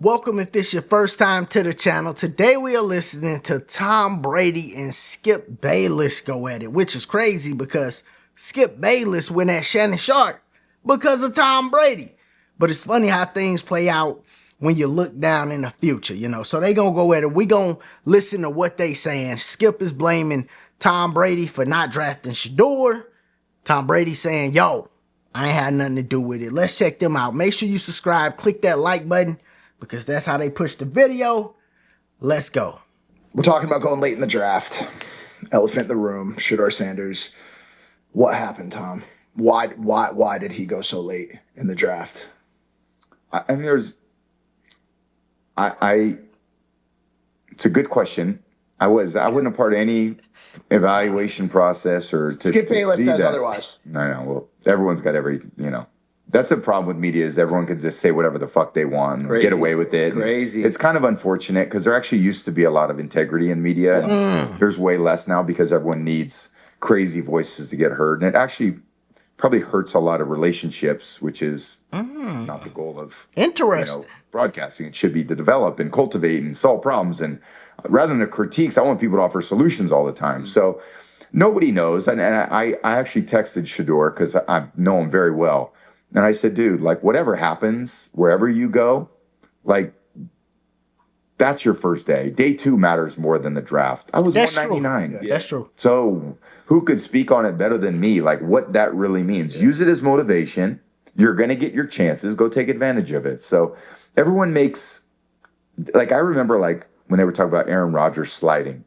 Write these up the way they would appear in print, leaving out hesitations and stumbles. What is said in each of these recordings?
Welcome if this your first time to the channel. Today we are listening to Tom Brady and Skip Bayless go at it, which is crazy because Skip Bayless went at Shannon Sharp because of Tom Brady. But it's funny how things play out when you look down in the future, you know. So they gonna go at it. We gonna listen to what they saying. Skip is blaming Tom Brady for not drafting Shedeur. Tom Brady saying, yo, I ain't had nothing to do with it. Let's check them out. Make sure you subscribe. Click that like button because that's how they push the video. Let's go. We're talking about going late in the draft. Elephant in the room, Shedeur Sanders. What happened, Tom? Why did he go so late in the draft? I mean, it's a good question. I wasn't a part of any evaluation process or to Skip Bayless see says that. otherwise. No. Well, everyone's got that's the problem with media is everyone can just say whatever the fuck they want and get away with it. Crazy. It's kind of unfortunate because there actually used to be a lot of integrity in media. And there's way less now because everyone needs crazy voices to get heard. And it actually probably hurts a lot of relationships, which is not the goal of Interesting. Broadcasting. It should be to develop and cultivate and solve problems. And rather than critiques, I want people to offer solutions all the time. So nobody knows. And I actually texted Shedeur because I know him very well. And I said, dude, like whatever happens, wherever you go, like that's your first day. Day 2 matters more than the draft. I was 199. Yeah, that's true. So who could speak on it better than me? Like what that really means. Use it as motivation. You're going to get your chances. Go take advantage of it. So everyone makes, like I remember like when they were talking about Aaron Rodgers sliding.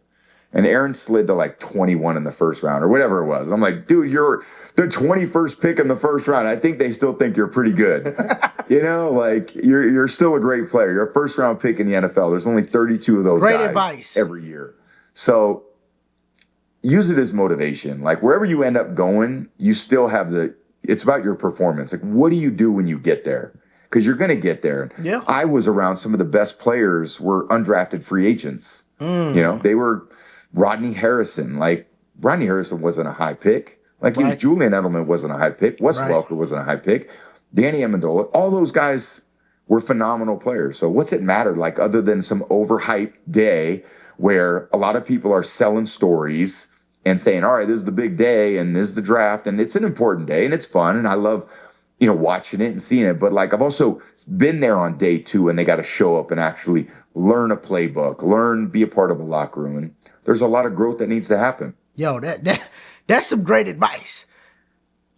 And Aaron slid to like 21 in the first round or whatever it was. I'm like, dude, you're the 21st pick in the first round. I think they still think you're pretty good. Like you're still a great player. You're a first round pick in the NFL. There's only 32 of those guys every year. So use it as motivation. Like wherever you end up going, you still have it's about your performance. Like what do you do when you get there? Because you're going to get there. Yeah. I was around some of the best players were undrafted free agents. They were Rodney Harrison. Like Rodney Harrison wasn't a high pick. Like Julian Edelman wasn't a high pick. Wes Welker wasn't a high pick. Danny Amendola. All those guys were phenomenal players. So what's it matter? Like other than some overhyped day where a lot of people are selling stories and saying, all right, this is the big day and this is the draft and it's an important day and it's fun and I love watching it and seeing it. But like I've also been there on day 2 and they got to show up and actually learn a playbook, be a part of a locker room. And there's a lot of growth that needs to happen. Yo, that's some great advice.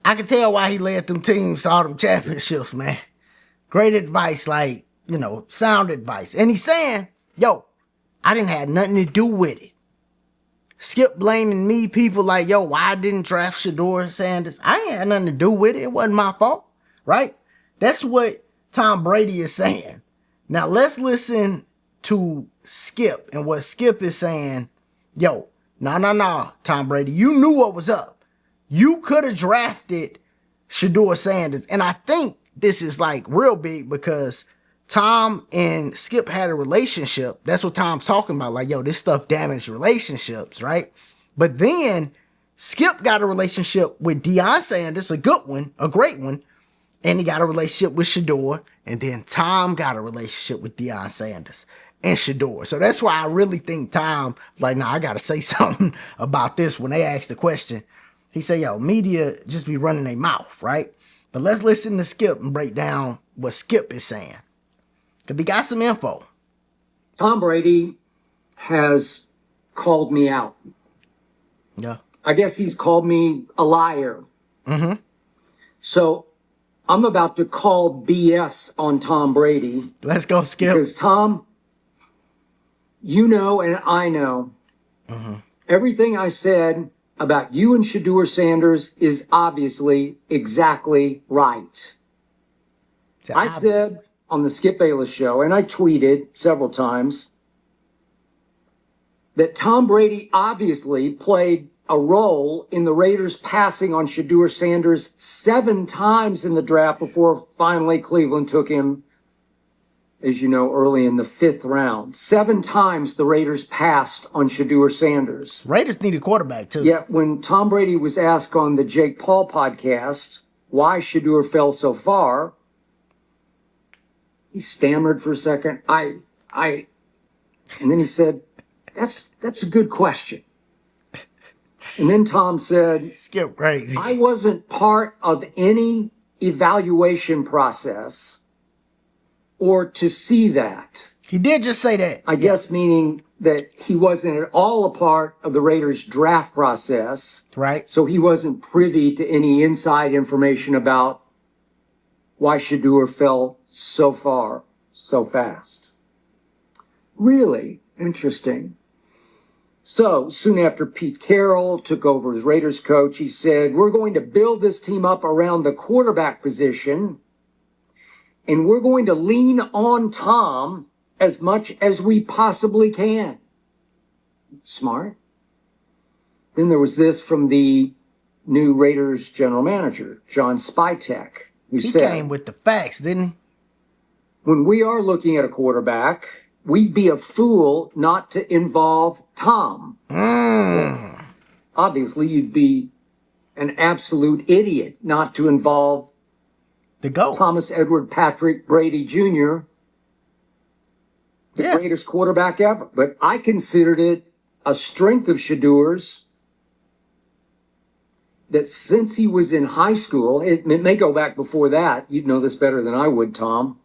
I can tell why he led them teams to all them championships, man. Great advice, like, sound advice. And he's saying, yo, I didn't have nothing to do with it. Skip blaming me, people like, yo, why I didn't draft Shedeur Sanders? I ain't had nothing to do with it. It wasn't my fault, right? That's what Tom Brady is saying. Now, let's listen to Skip and what Skip is saying. Yo, no, Tom Brady, you knew what was up. You could have drafted Shedeur Sanders. And I think this is like real big because Tom and Skip had a relationship. That's what Tom's talking about. Like, yo, this stuff damaged relationships, right? But then Skip got a relationship with Deion Sanders, a good one, a great one. And he got a relationship with Shedeur. And then Tom got a relationship with Deion Sanders and Shedeur. So that's why I really think Tom, like, nah, I got to say something about this when they asked the question. He said, yo, media just be running their mouth, right? But let's listen to Skip and break down what Skip is saying. Because he got some info. Tom Brady has called me out. Yeah. I guess he's called me a liar. Mm-hmm. So I'm about to call BS on Tom Brady. Let's go, Skip. Because Tom, you know and I know everything I said about you and Shedeur Sanders is obviously exactly right. I said on the Skip Bayless show, and I tweeted several times, that Tom Brady obviously played a role in the Raiders passing on Shedeur Sanders 7 times in the draft before finally Cleveland took him, as you know, early in the 5th round. 7 times the Raiders passed on Shedeur Sanders. Raiders need a quarterback, too. Yet when Tom Brady was asked on the Jake Paul podcast why Shedeur fell so far, He stammered for a second. And then he said, that's a good question. And then Tom said, Skip crazy. I wasn't part of any evaluation process or to see that. He did just say that. I guess meaning that he wasn't at all a part of the Raiders draft process. Right. So he wasn't privy to any inside information about why Shedeur fell so far, so fast. Really interesting. So soon after Pete Carroll took over as Raiders coach, he said, we're going to build this team up around the quarterback position, and we're going to lean on Tom as much as we possibly can. Smart. Then there was this from the new Raiders general manager, John Spytek, who He said, came with the facts, didn't he? when we are looking at a quarterback, we'd be a fool not to involve Tom. Obviously, you'd be an absolute idiot not to involve The GOAT. Thomas Edward Patrick Brady Jr., the Yeah. greatest quarterback ever. But I considered it a strength of Shedeur's that since he was in high school, it may go back before that. You'd know this better than I would, Tom.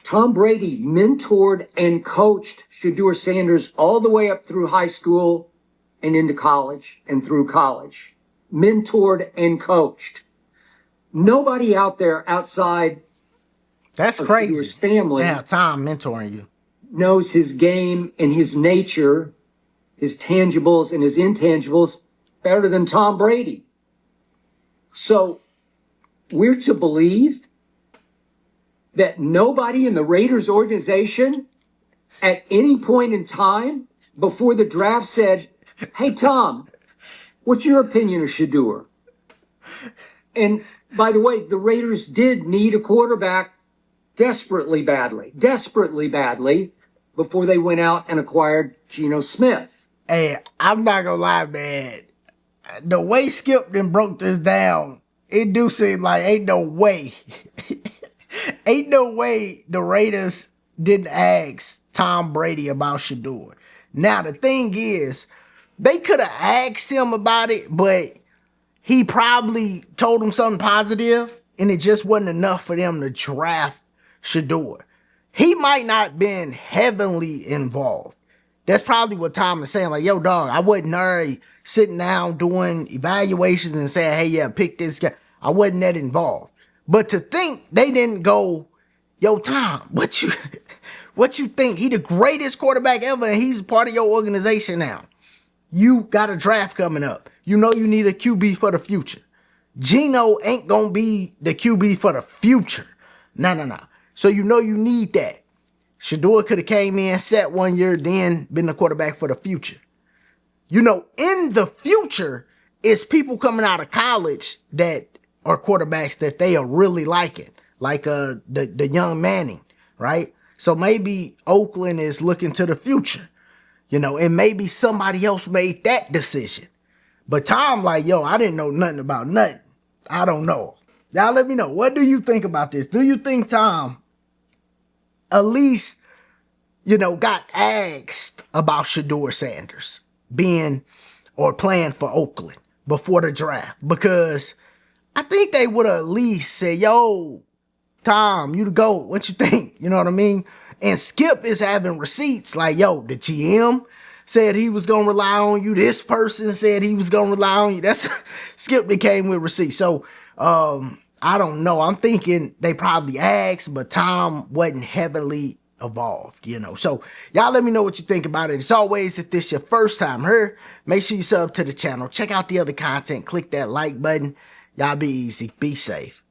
Tom Brady mentored and coached Shedeur Sanders all the way up through high school and into college and through college. Mentored and coached. Nobody out there outside That's of crazy. Shedeur's family To have Tom mentoring you. knows his game and his nature, his tangibles and his intangibles better than Tom Brady. So we're to believe that nobody in the Raiders organization at any point in time before the draft said, hey, Tom, what's your opinion of Shedeur? And by the way, the Raiders did need a quarterback desperately badly before they went out and acquired Geno Smith. Hey, I'm not gonna lie, man. The way Skip then broke this down, it do seem like ain't no way. Ain't no way the Raiders didn't ask Tom Brady about Shedeur. Now, the thing is, they could have asked him about it, but he probably told him something positive, and it just wasn't enough for them to draft Shedeur. He might not been heavily involved. That's probably what Tom is saying. Like, yo, dog, I wasn't there sitting down doing evaluations and saying, hey, yeah, pick this guy. I wasn't that involved. But to think they didn't go, yo, Tom, what you think? He the greatest quarterback ever, and he's part of your organization now. You got a draft coming up. You know you need a QB for the future. Geno ain't gonna be the QB for the future. No. So you know you need that. Shedeur could have came in, sat 1 year, then been the quarterback for the future. You know, in the future, it's people coming out of college that are quarterbacks that they are really liking, like the young Manning, right? So maybe Oakland is looking to the future, you know, and maybe somebody else made that decision. But Tom, like, yo, I didn't know nothing about nothing. I don't know. Y'all let me know. What do you think about this? Do you think Tom at least, you know, got asked about Shedeur Sanders being or playing for Oakland before the draft? Because I think they would have at least said, yo, Tom, you the GOAT. What you think? You know what I mean? And Skip is having receipts like, yo, the GM said he was going to rely on you. This person said he was going to rely on you. That's Skip that came with receipts. So, I don't know. I'm thinking they probably asked, but Tom wasn't heavily involved, you know. So y'all let me know what you think about it. As always, if this your first time here, make sure you sub to the channel. Check out the other content. Click that like button. Y'all be easy. Be safe.